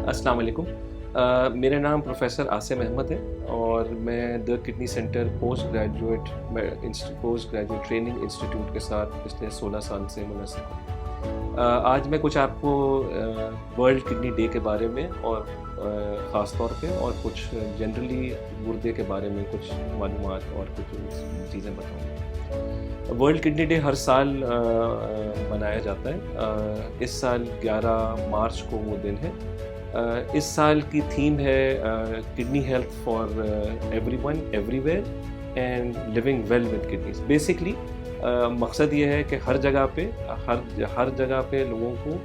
अस्सलाम वालेकुम। मेरा नाम प्रोफेसर आसिम अहमद है और मैं the kidney centre post graduate training institute के साथ पिछले 16 साल से मुनस्सिक हूँ। आज मैं कुछ आपको वर्ल्ड किडनी डे के बारे में और ख़ास तौर पे और कुछ जनरली गुर्दे के बारे में कुछ मालूमात और कुछ चीज़ें बताऊँगा। वर्ल्ड किडनी डे हर साल मनाया जाता है। इस साल 11 मार्च को वो दिन है। इस साल की थीम है kidney health for everyone everywhere and living well with kidneys. Basically मकसद ये है कि हर जगह पे लोगों को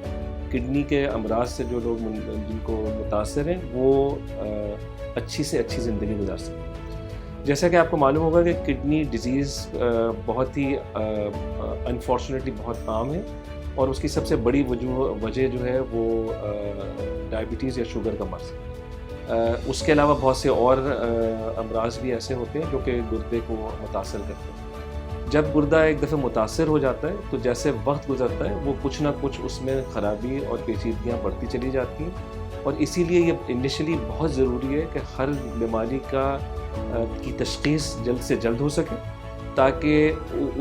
किडनी के अमराज से जो लोग जिनको मुतासर हैं वो अच्छी से अच्छी ज़िंदगी गुजार सकें। जैसा कि आपको मालूम होगा कि किडनी डिज़ीज़ बहुत ही अनफॉर्चुनेटली बहुत आम है और उसकी सबसे बड़ी वजह जो है वो डायबिटीज़ या शुगर का मर्ज़ है। उसके अलावा बहुत से और अमराज भी ऐसे होते हैं जो कि गुर्दे को मुतासर करते हैं। जब गुर्दा एक दफ़े मुतासर हो जाता है तो जैसे वक्त गुजरता है वो कुछ ना कुछ उसमें ख़राबी और पेचीदगियाँ बढ़ती चली जाती हैं और इसीलिए ये इनिशियली बहुत ज़रूरी है कि हर बीमारी की तशख़ीस जल्द से जल्द हो सके ताकि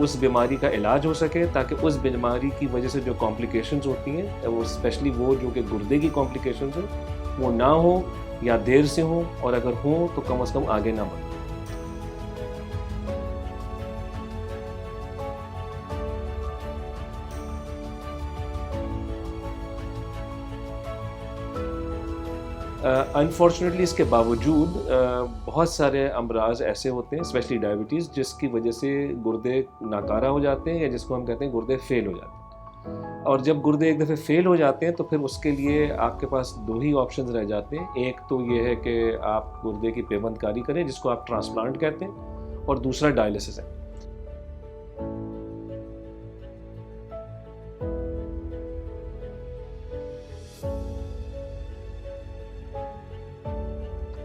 उस बीमारी का इलाज हो सके, ताकि उस बीमारी की वजह से जो कॉम्प्लिकेशंस होती हैं वो स्पेशली वो जो कि गुर्दे की कॉम्प्लिकेशंस हैं वो ना हो या देर से हो, और अगर हो तो कम से कम आगे ना बढ़े। अनफॉर्चुनेटली इसके बावजूद बहुत सारे अमराज ऐसे होते हैं स्पेशली डायबिटीज़ जिसकी वजह से गुर्दे नाकारा हो जाते हैं या जिसको हम कहते हैं गुर्दे फेल हो जाते हैं। और जब गुर्दे एक दफ़े फेल हो जाते हैं तो फिर उसके लिए आपके पास दो ही ऑप्शंस रह जाते हैं। एक तो ये है कि आप गुर्दे की पेवंदकारी करें जिसको आप ट्रांसप्लांट कहते हैं, और दूसरा डायलिसिस है।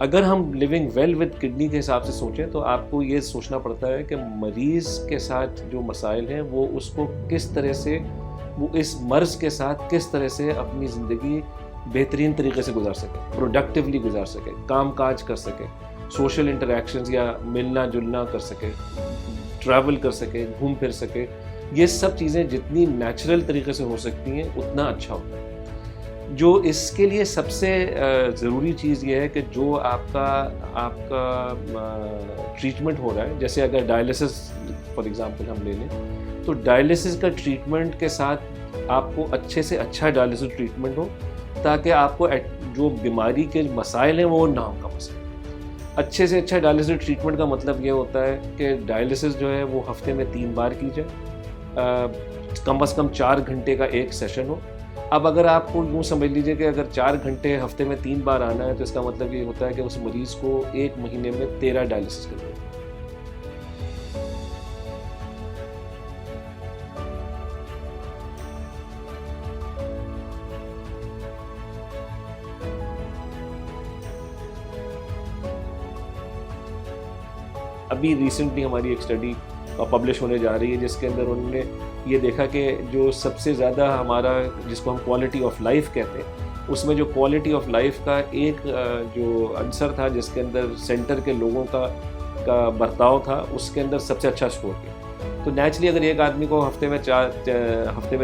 अगर हम लिविंग वेल विद किडनी के हिसाब से सोचें तो आपको ये सोचना पड़ता है कि मरीज़ के साथ जो मसाइल हैं वो उसको किस तरह से वो इस मर्ज़ के साथ किस तरह से अपनी ज़िंदगी बेहतरीन तरीके से गुजार सके, प्रोडक्टिवली गुजार सके, काम काज कर सके, सोशल इंटरेक्शंस या मिलना जुलना कर सके, ट्रैवल कर सके, घूम फिर सके। ये सब चीज़ें जितनी नेचुरल तरीके से हो सकती हैं उतना अच्छा होता है। जो इसके लिए सबसे ज़रूरी चीज़ ये है कि जो आपका ट्रीटमेंट हो रहा है, जैसे अगर डायलिसिस फॉर एग्ज़ाम्पल हम ले लें तो डायलिसिस का ट्रीटमेंट के साथ आपको अच्छे से अच्छा डायलिसिस ट्रीटमेंट हो ताकि आपको जो बीमारी के मसाइल हैं वो ना हो कम से कम। अच्छे से अच्छा डायलिसिस ट्रीटमेंट का मतलब ये होता है कि डायलिसिस जो है वो हफ्ते में 3 बार की जाए, कम से कम 4 घंटे का एक सेशन हो। अब अगर आपको यूँ समझ लीजिए कि अगर 4 घंटे हफ्ते में 3 बार आना है तो इसका मतलब ये होता है कि उस मरीज़ को 1 महीने में 13 डायलिसिस करनी है। अभी रिसेंटली हमारी एक स्टडी पब्लिश होने जा रही है जिसके अंदर उन्होंने ये देखा कि जो सबसे ज़्यादा हमारा जिसको हम क्वालिटी ऑफ लाइफ कहते हैं उसमें जो क्वालिटी ऑफ लाइफ का एक जो आंसर था जिसके अंदर सेंटर के लोगों का बर्ताव था उसके अंदर सबसे अच्छा स्कोर किया। तो नेचुरली अगर एक आदमी को हफ्ते में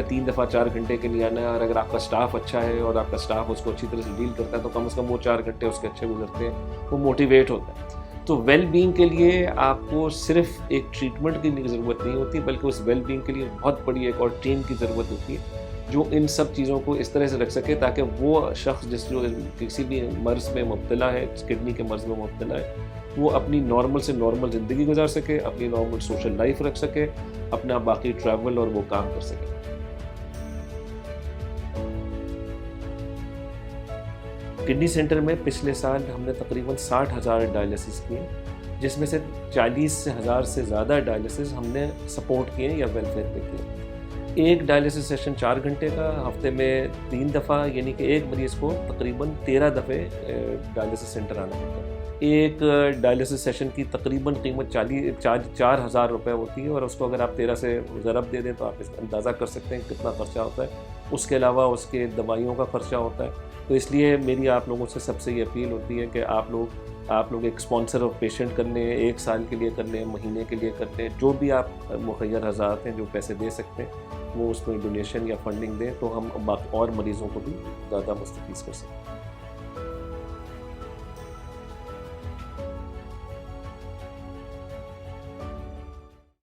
3 दफ़ा 4 घंटे के लिए आना है और अगर आपका स्टाफ अच्छा है और आपका स्टाफ उसको अच्छी तरह से डील करता है तो कम से कम वो 4 घंटे उसके अच्छे गुजरते हैं, वो मोटिवेट होता है। तो वेल बीइंग के लिए आपको सिर्फ एक ट्रीटमेंट की ज़रूरत नहीं होती बल्कि उस वेल बीइंग के लिए बहुत बड़ी एक और टीम की ज़रूरत होती है जो इन सब चीज़ों को इस तरह से रख सके ताकि वो शख्स जो किसी भी मर्ज़ में मुब्तला है, किडनी के मर्ज़ में मुब्तला है, वो अपनी नॉर्मल से नॉर्मल ज़िंदगी गुजार सके, अपनी नॉर्मल सोशल लाइफ रख सके, अपना बाकी ट्रैवल और वो काम कर सके। किडनी सेंटर में पिछले साल हमने तकरीबन 60,000 डायलिसिस किए जिसमें से 40,000 से ज़्यादा डायलिसिस हमने सपोर्ट किए या वेलफेयर पे किए। ایک ڈائلیسس سیشن 4 گھنٹے کا، ہفتے میں 3 دفعہ، یعنی کہ ایک مریض کو تقریباً 13 دفعے ڈائلیسس سینٹر آنا پڑتا ہے۔ ایک ڈائلیسس سیشن کی تقریباً قیمت 4,000 روپے ہوتی ہے، اور اس کو اگر آپ 13 سے ضرب دے دیں تو آپ اس کا اندازہ کر سکتے ہیں کتنا خرچہ ہوتا ہے۔ اس کے علاوہ اس کے دوائیوں کا خرچہ ہوتا ہے۔ تو اس لیے میری آپ لوگوں سے سب سے یہ اپیل ہوتی ہے کہ آپ لوگ ایک اسپانسر آف پیشنٹ کر لیں، 1 سال کے لیے کر لیں، مہینے کے لیے کر لیں، جو بھی آپ مخیر حضرات ہیں جو پیسے دے سکتے ہیں وہ اس میں ڈونیشن یا فنڈنگ دیں، تو ہم اور مریضوں کو بھی زیادہ مستفیض کر سکتے ہیں۔